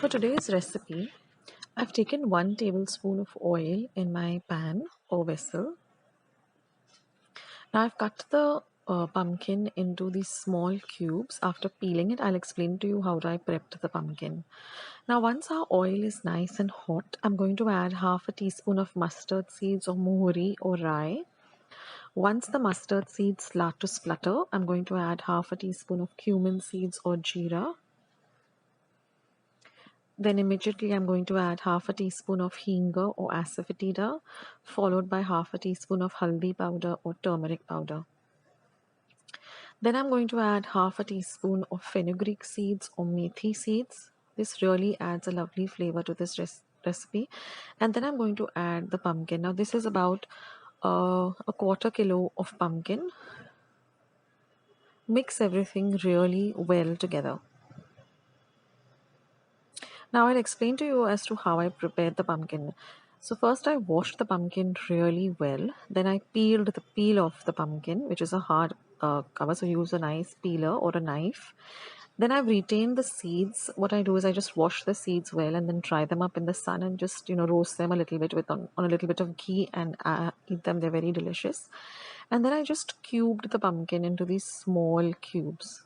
for today's recipe, I've taken 1 tablespoon of oil in my pan or vessel. Now I've cut the pumpkin into these small cubes. After peeling it, I'll explain to you how I prepped the pumpkin. Now once our oil is nice and hot, I'm going to add half a teaspoon of mustard seeds or mohuri or rye. Once the mustard seeds start to splutter, I'm going to add half a teaspoon of cumin seeds or jeera. Then immediately I'm going to add half a teaspoon of hinga or asafoetida, followed by half a teaspoon of haldi powder or turmeric powder. Then I'm going to add half a teaspoon of fenugreek seeds or methi seeds. This really adds a lovely flavor to this recipe. And then I'm going to add the pumpkin. Now this is about a quarter kilo of pumpkin. Mix everything really well together. Now I'll explain to you as to how I prepared the pumpkin. So first I washed the pumpkin really well. Then I peeled the peel off the pumpkin, which is a hard cover. So use a nice peeler or a knife. Then I've retained the seeds. What I do is I just wash the seeds well and then dry them up in the sun and just roast them a little bit with on a little bit of ghee and eat them. They're very delicious. And then I just cubed the pumpkin into these small cubes.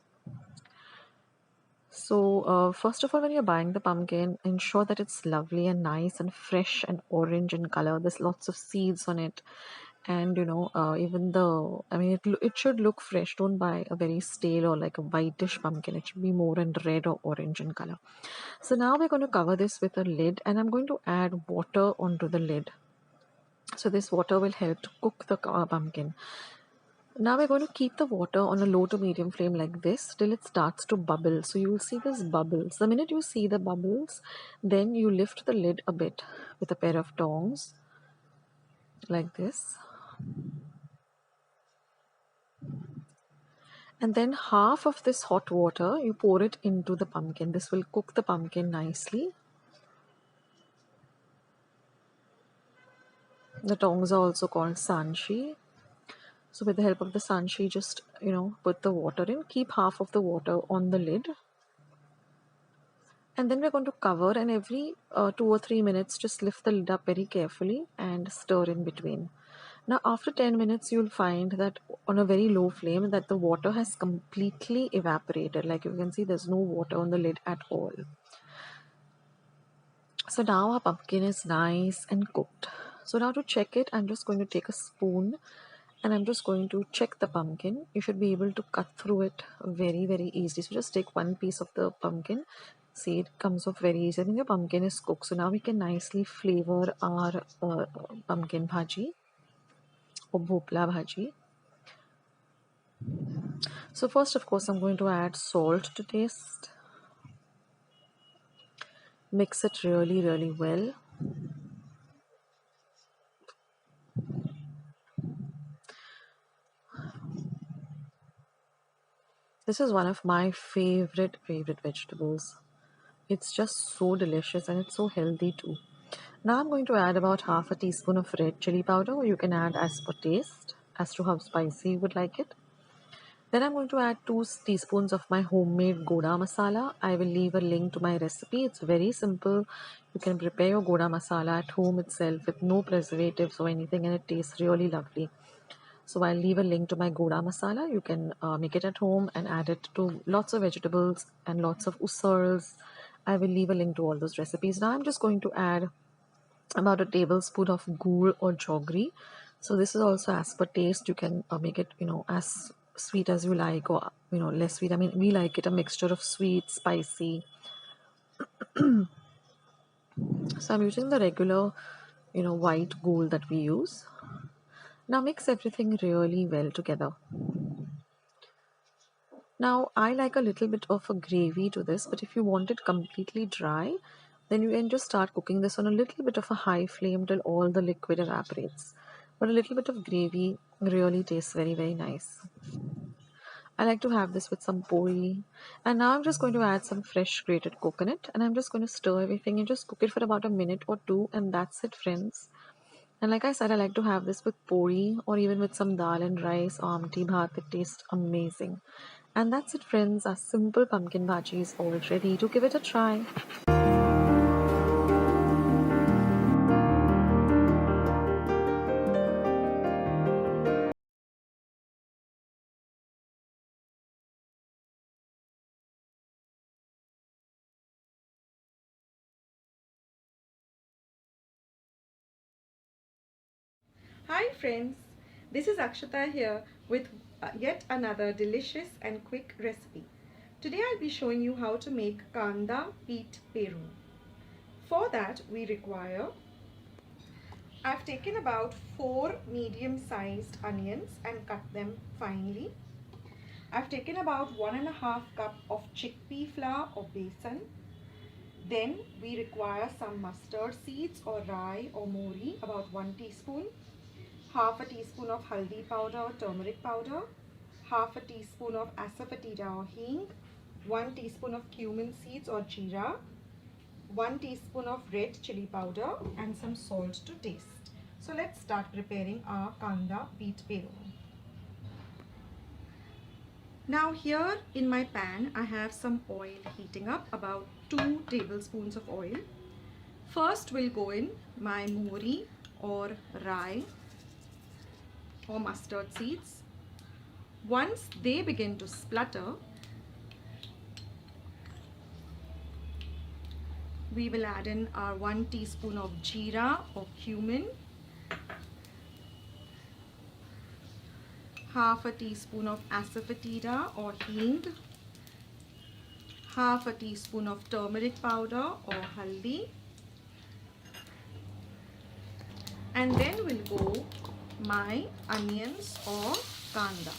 So first of all, when you're buying the pumpkin, ensure that it's lovely and nice and fresh and orange in color. There's lots of seeds on it, and even though it should look fresh. Don't buy a very stale or like a whitish pumpkin. It should be more in red or orange in color. So now we're going to cover this with a lid, and I'm going to add water onto the lid. So this water will help to cook the pumpkin. Now we're going to keep the water on a low to medium flame like this till it starts to bubble. So you'll see this bubbles. The minute you see the bubbles, then you lift the lid a bit with a pair of tongs like this. And then half of this hot water, you pour it into the pumpkin. This will cook the pumpkin nicely. The tongs are also called sanshi. So with the help of the sanshi, just put the water in. Keep half of the water on the lid. And then we're going to cover, and every 2 or 3 minutes just lift the lid up very carefully and stir in between. Now after 10 minutes you'll find that on a very low flame that the water has completely evaporated. Like you can see, there's no water on the lid at all. So now our pumpkin is nice and cooked. So now to check it, I'm just going to take a spoon and I'm just going to check the pumpkin. You should be able to cut through it very, very easily. So just take one piece of the pumpkin. See, it comes off very easy. I think the pumpkin is cooked. So now we can nicely flavor our pumpkin bhaji or bhoplyachya. So first, of course, I'm going to add salt to taste. Mix it really, really well. This is one of my favorite vegetables. It's just so delicious and it's so healthy too. Now I'm going to add about half a teaspoon of red chili powder, or you can add as per taste, as to how spicy you would like it. Then I'm going to add 2 teaspoons of my homemade goda masala. I will leave a link to my recipe. It's very simple. You can prepare your goda masala at home itself with no preservatives or anything, and it tastes really lovely. So I'll leave a link to my goda masala. You can make it at home and add it to lots of vegetables and lots of usals. I will leave a link to all those recipes. Now I'm just going to add about a tablespoon of gur or jaggery. So this is also as per taste. You can make it as sweet as you like, or less sweet. I mean, we like it a mixture of sweet, spicy. So I'm using the regular white gur that we use. Now mix everything really well together. Now I like a little bit of a gravy to this, but if you want it completely dry, then you can just start cooking this on a little bit of a high flame till all the liquid evaporates. But a little bit of gravy really tastes very, very nice. I like to have this with some puri. And now I'm just going to add some fresh grated coconut, and I'm just going to stir everything and just cook it for about a minute or two, and that's it, friends. And like I said, I like to have this with puri or even with some dal and rice or amti bhat. It tastes amazing. And that's it, friends. Our simple pumpkin bhaji is all ready to give it a try. Hi friends, this is Akshata here with yet another delicious and quick recipe. Today I'll be showing you how to make kanda peat peru. For that we require, I've taken about 4 medium-sized onions and cut them finely. I've taken about 1.5 cup of chickpea flour or besan. Then we require some mustard seeds or rye or mori, about 1 teaspoon. Half a teaspoon of haldi powder or turmeric powder, half a teaspoon of asafoetida or hing, 1 teaspoon of cumin seeds or jeera, 1 teaspoon of red chili powder and some salt to taste. So let's start preparing our kanda peat peru. Now here in my pan I have some oil heating up, about 2 tablespoons of oil. First will go in my mori or rye or mustard seeds. Once they begin to splutter, we will add in our 1 teaspoon of jeera or cumin, half a teaspoon of asafoetida or hing, half a teaspoon of turmeric powder or haldi, and then will go my onions or kanda.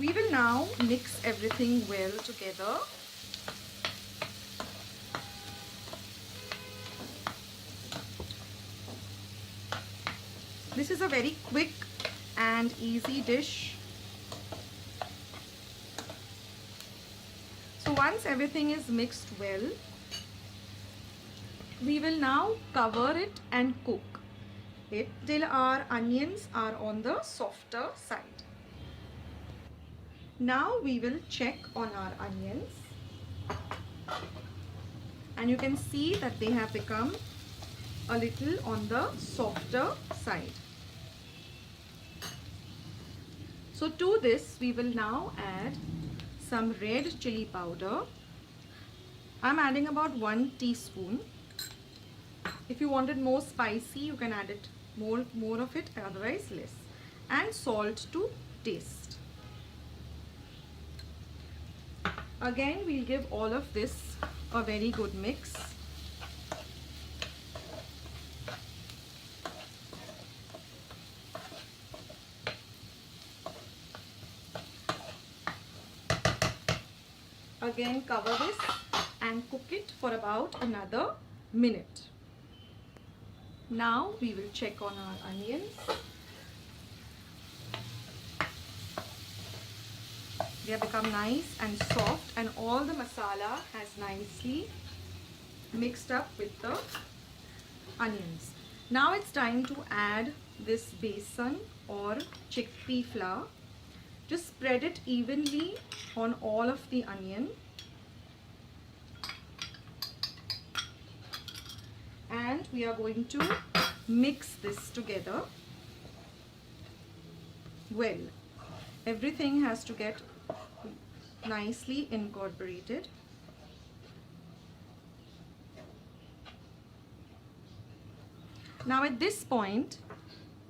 We will now mix everything well together. This is a very quick and easy dish. So once everything is mixed well, we will now cover it and cook it till our onions are on the softer side. Now we will check on our onions, and you can see that they have become a little on the softer side. So to this we will now add some red chili powder. I'm adding about 1 teaspoon. If you wanted more spicy, you can add it more of it, otherwise less. And salt to taste. Again, we'll give all of this a very good mix. Again, cover this and cook it for about another minute. Now we will check on our onions. They have become nice and soft, and all the masala has nicely mixed up with the onions. Now it's time to add this besan or chickpea flour. Just spread it evenly on all of the onion. And we are going to mix this together well. Everything has to get nicely incorporated. Now at this point,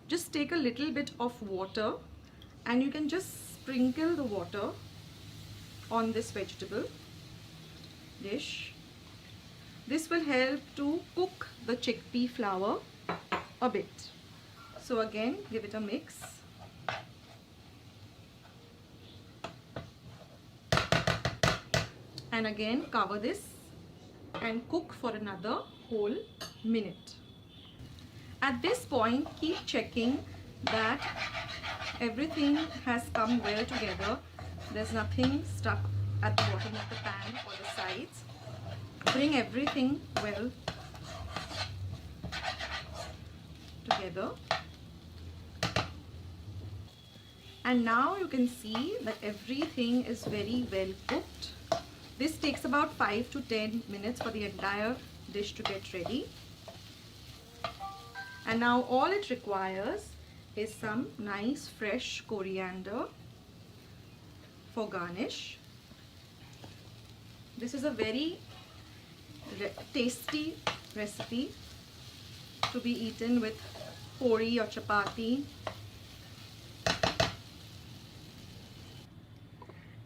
just take a little bit of water and you can just sprinkle the water on this vegetable dish. This will help to cook the chickpea flour a bit. So again, give it a mix. And again, cover this and cook for another whole minute. At this point, keep checking that everything has come well together. There's nothing stuck at the bottom of the pan or the sides. Bring everything well together. And now you can see that everything is very well cooked. This takes about 5 to 10 minutes for the entire dish to get ready. And now all it requires is some nice fresh coriander for garnish. This is a very tasty recipe to be eaten with puri or chapati.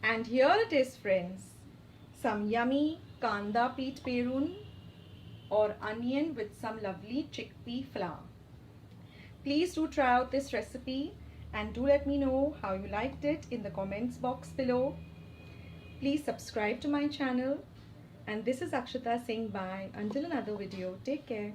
And here it is, friends, some yummy kanda peet perun or onion with some lovely chickpea flour. Please do try out this recipe and do let me know how you liked it in the comments box below. Please subscribe to my channel, and this is Akshita saying bye until another video. Take care.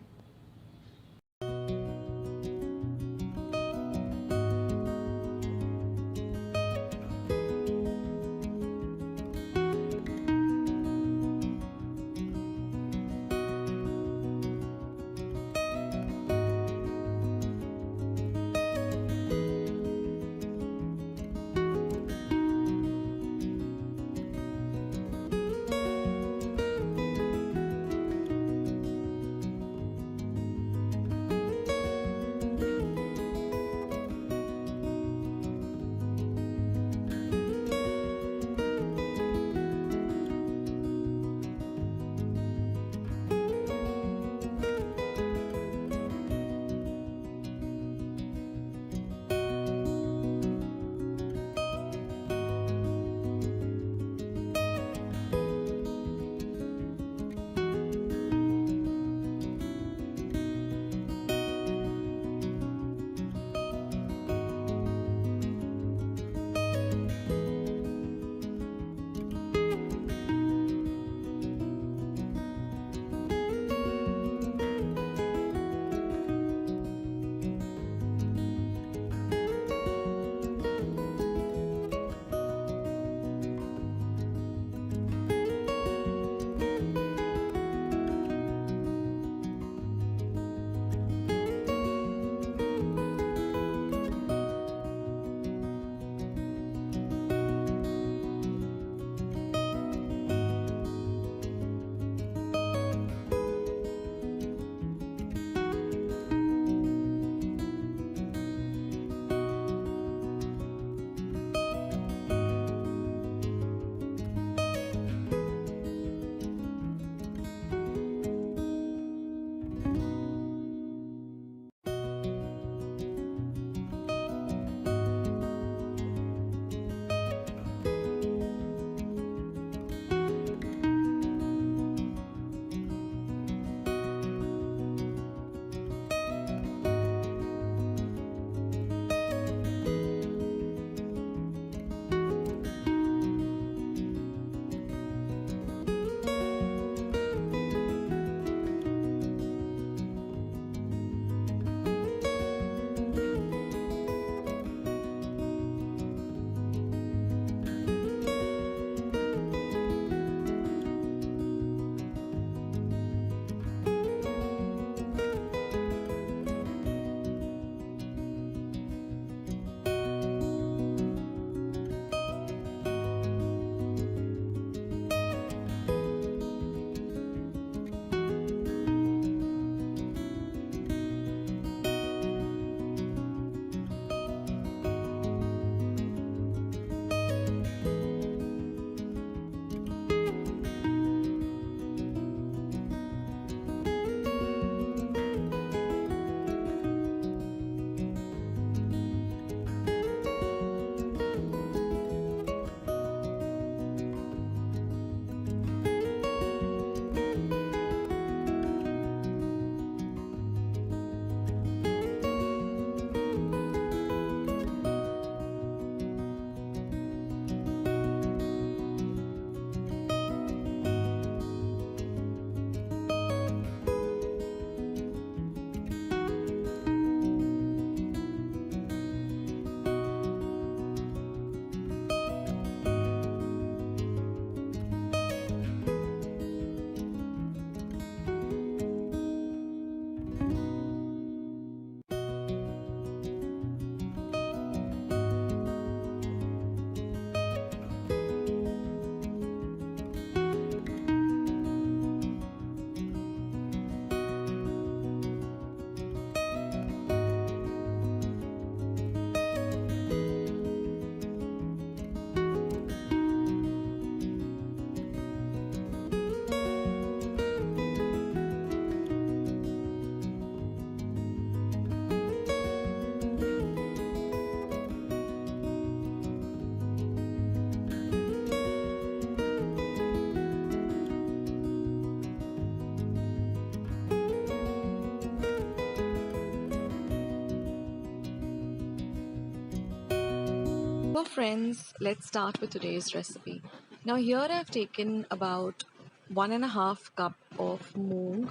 friends, let's start with today's recipe. Now here I've taken about 1.5 cup of moong,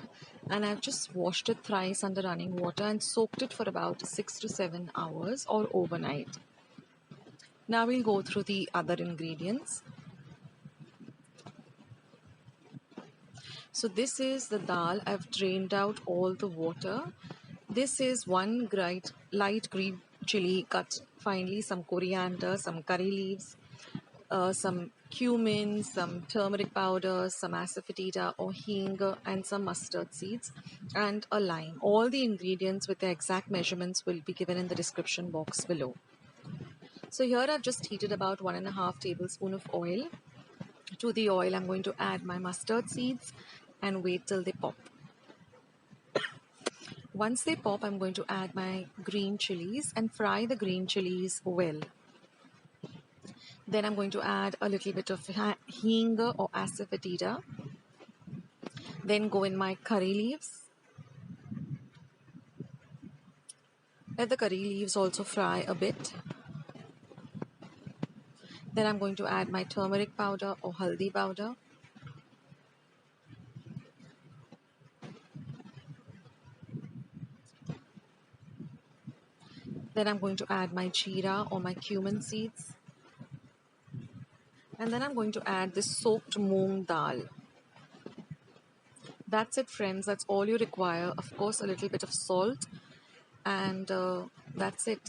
and I've just washed it thrice under running water and soaked it for about 6 to 7 hours or overnight. Now we'll go through the other ingredients. So this is the dal. I've drained out all the water. This is one light green chili cut finely, some coriander, some curry leaves, some cumin, some turmeric powder, some asafoetida or hing, and some mustard seeds, and a lime. All the ingredients with the exact measurements will be given in the description box below. So here I've just heated about 1.5 tablespoons of oil. To the oil, I'm going to add my mustard seeds and wait till they pop. Once they pop, I'm going to add my green chilies and fry the green chilies well. Then I'm going to add a little bit of hing or asafoetida. Then go in my curry leaves. Let the curry leaves also fry a bit. Then I'm going to add my turmeric powder or haldi powder. Then I'm going to add my jeera or my cumin seeds. And then I'm going to add this soaked moong dal. That's it, friends. That's all you require. Of course, a little bit of salt, and that's it.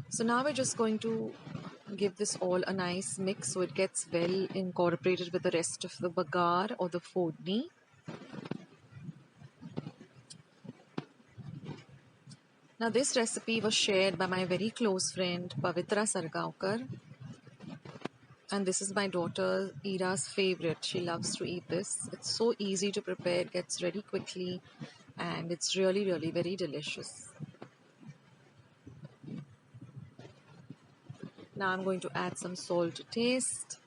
So now we're just going to give this all a nice mix so it gets well incorporated with the rest of the bagar or the fodni. Now this recipe was shared by my very close friend Pavitra Sargaonkar, and this is my daughter Ira's favorite. She loves to eat this. It's so easy to prepare, it gets ready quickly, and it's really very delicious. Now I'm going to add some salt to taste.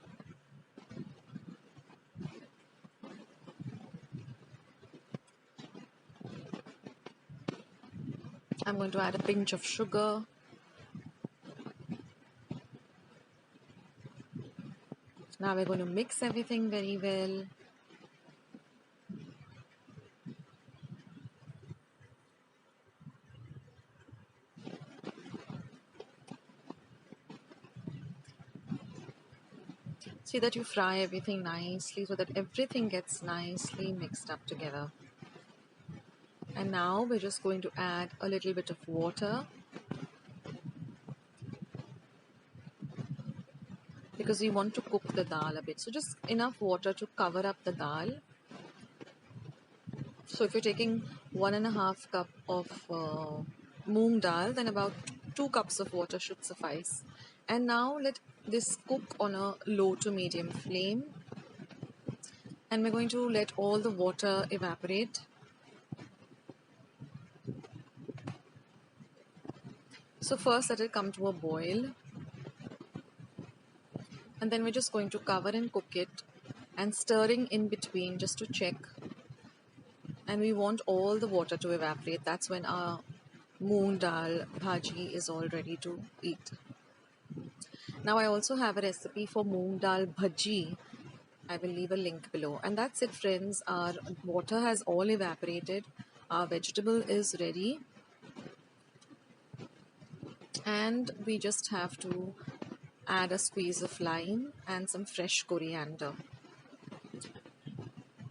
I'm going to add a pinch of sugar. Now we're going to mix everything very well. See that you fry everything nicely so that everything gets nicely mixed up together. And now we're just going to add a little bit of water, because we want to cook the dal a bit. So just enough water to cover up the dal. So if you're taking 1.5 cup of moong dal, then about 2 cups of water should suffice. And now let this cook on a low to medium flame. And we're going to let all the water evaporate. So first let it come to a boil. And then we're just going to cover and cook it and stirring in between just to check. And we want all the water to evaporate. That's when our moong dal bhaji is all ready to eat. Now I also have a recipe for moong dal bhaji. I will leave a link below. And that's it, friends. Our water has all evaporated. Our vegetable is ready. And we just have to add a squeeze of lime and some fresh coriander.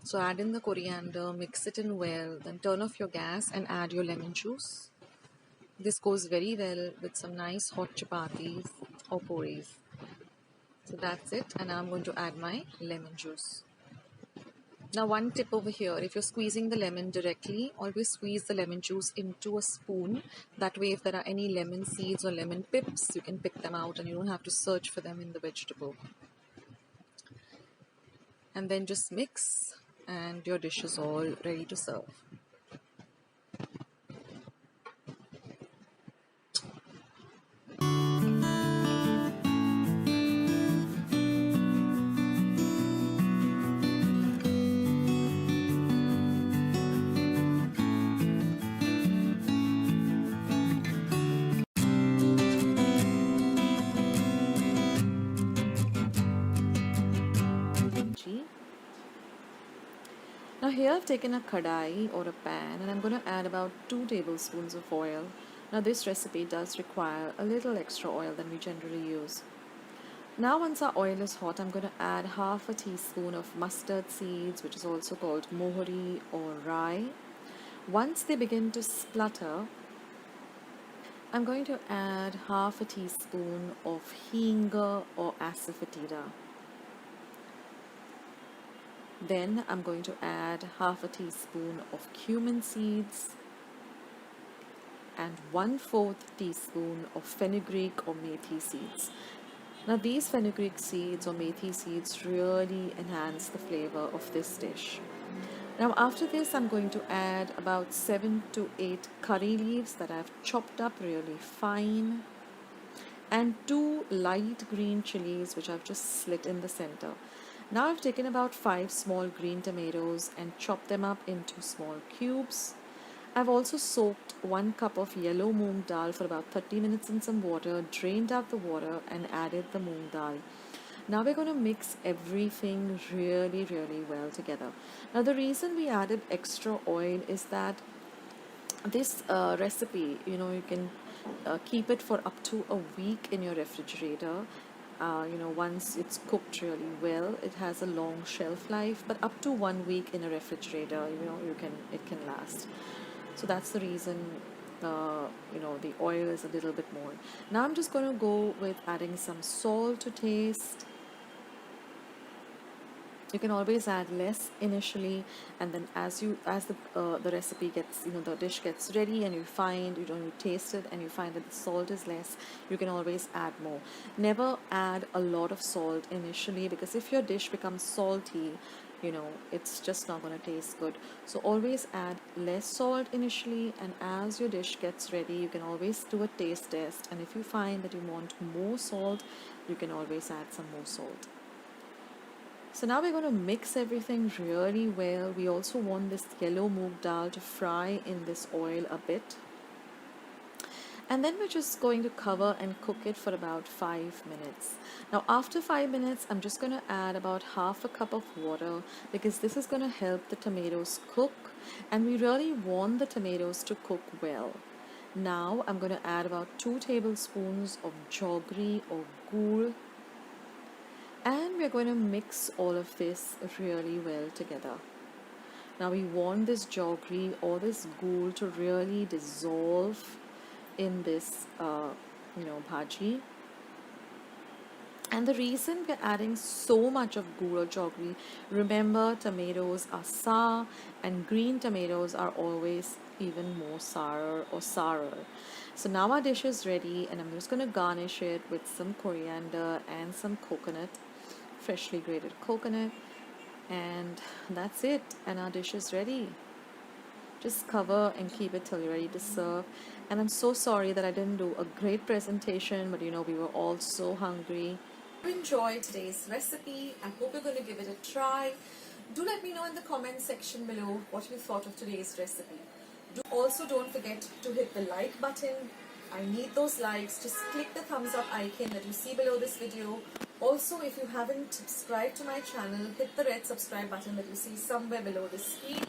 So add in the coriander, mix it in well, then turn off your gas and add your lemon juice. This goes very well with some nice hot chapatis or puris. So that's it, and now I'm going to add my lemon juice. Now one tip over here, if you're squeezing the lemon directly, always squeeze the lemon juice into a spoon. That way if there are any lemon seeds or lemon pips, you can pick them out and you don't have to search for them in the vegetable. And then just mix and your dish is all ready to serve. Now here I've taken a kadai or a pan and I'm going to add about 2 tablespoons of oil. Now this recipe does require a little extra oil than we generally use. Now once our oil is hot, I'm going to add half a teaspoon of mustard seeds, which is also called mohori or rye. Once they begin to splutter, I'm going to add half a teaspoon of hinga or asafoetida. Then I'm going to add half a teaspoon of cumin seeds and 1/4 teaspoon of fenugreek or methi seeds. Now these fenugreek seeds or methi seeds really enhance the flavor of this dish. Now after this I'm going to add about 7 to 8 curry leaves that I've chopped up really fine, and 2 light green chilies which I've just slit in the center. Now I've taken about 5 small green tomatoes and chopped them up into small cubes. I've also soaked 1 cup of yellow moong dal for about 30 minutes in some water, drained out the water and added the moong dal. Now we're going to mix everything really well together. Now the reason we added extra oil is that this recipe, you can keep it for up to a week in your refrigerator. Once it's cooked really well, it has a long shelf life, but up to 1 week in a refrigerator, it can last. So that's the reason the oil is a little bit more. Now I'm just going to go with adding some salt to taste. You can always add less initially, and then as the recipe gets, the dish gets ready and you taste it and you find that the salt is less, you can always add more. Never add a lot of salt initially, because if your dish becomes salty, it's just not going to taste good. So always add less salt initially, and as your dish gets ready, you can always do a taste test, and if you find that you want more salt, you can always add some more salt. So now we're going to mix everything really well. We also want this yellow moong dal to fry in this oil a bit. And then we're just going to cover and cook it for about 5 minutes. Now after 5 minutes, I'm just going to add about half a cup of water, because this is going to help the tomatoes cook, and we really want the tomatoes to cook well. Now I'm going to add about 2 tablespoons of jaggery or gur, and we're going to mix all of this really well together. Now we want this jaggery or this gur to really dissolve in this bhaji. And the reason we're adding so much of gur or jaggery, remember tomatoes are sour and green tomatoes are always even more sour or sourer. So now our dish is ready, and I'm just going to garnish it with some coriander and some coconut, freshly grated coconut, and that's it, and our dish is ready. Just cover and keep it till you're ready to serve. And I'm so sorry that I didn't do a great presentation, but we were all so hungry. If you enjoyed today's recipe, I hope you're going to give it a try. Do let me know in the comment section below what you thought of today's recipe. Also don't forget to hit the like button. I need those likes. Just click the thumbs up icon that you see below this video. Also, if you haven't subscribed to my channel, hit the red subscribe button that you see somewhere below the screen.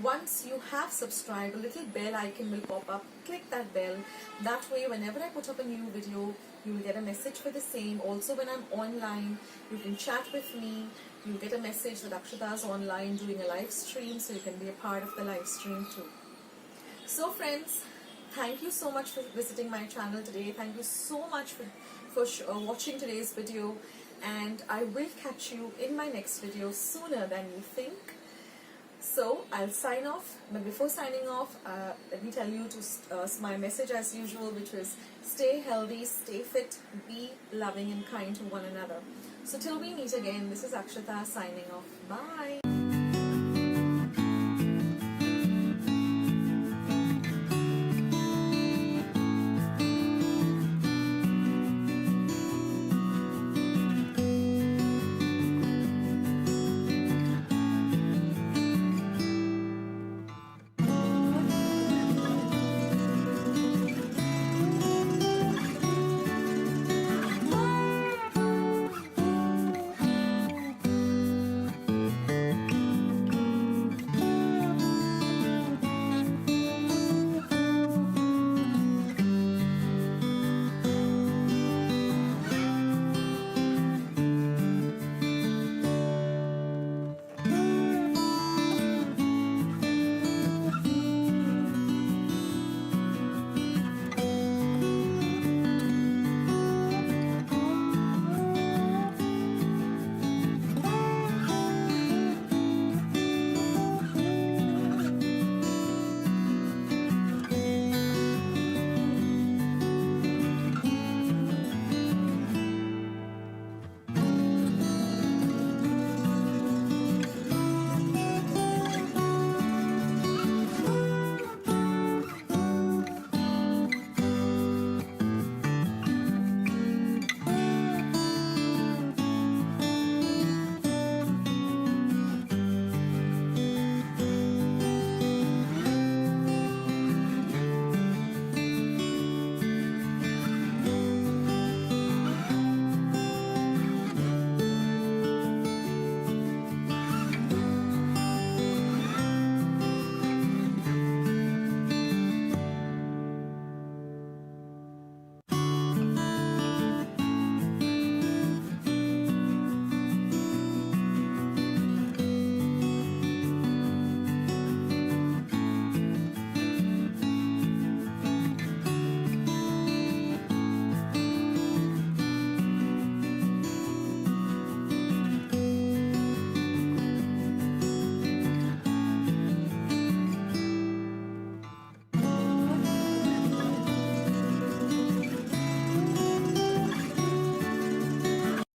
Once you have subscribed, a little bell icon will pop up. Click that bell. That way, whenever I put up a new video, you will get a message for the same. Also, when I'm online, you can chat with me. You'll get a message that Akshata is online doing a live stream, so you can be a part of the live stream too. So friends, thank you so much for visiting my channel today. Thank you so much for watching today's video, and I will catch you in my next video sooner than you think. So I'll sign off, but before signing off, let me tell you my message as usual, which is stay healthy, stay fit, be loving and kind to one another. So till we meet again, this is Akshata signing off. Bye.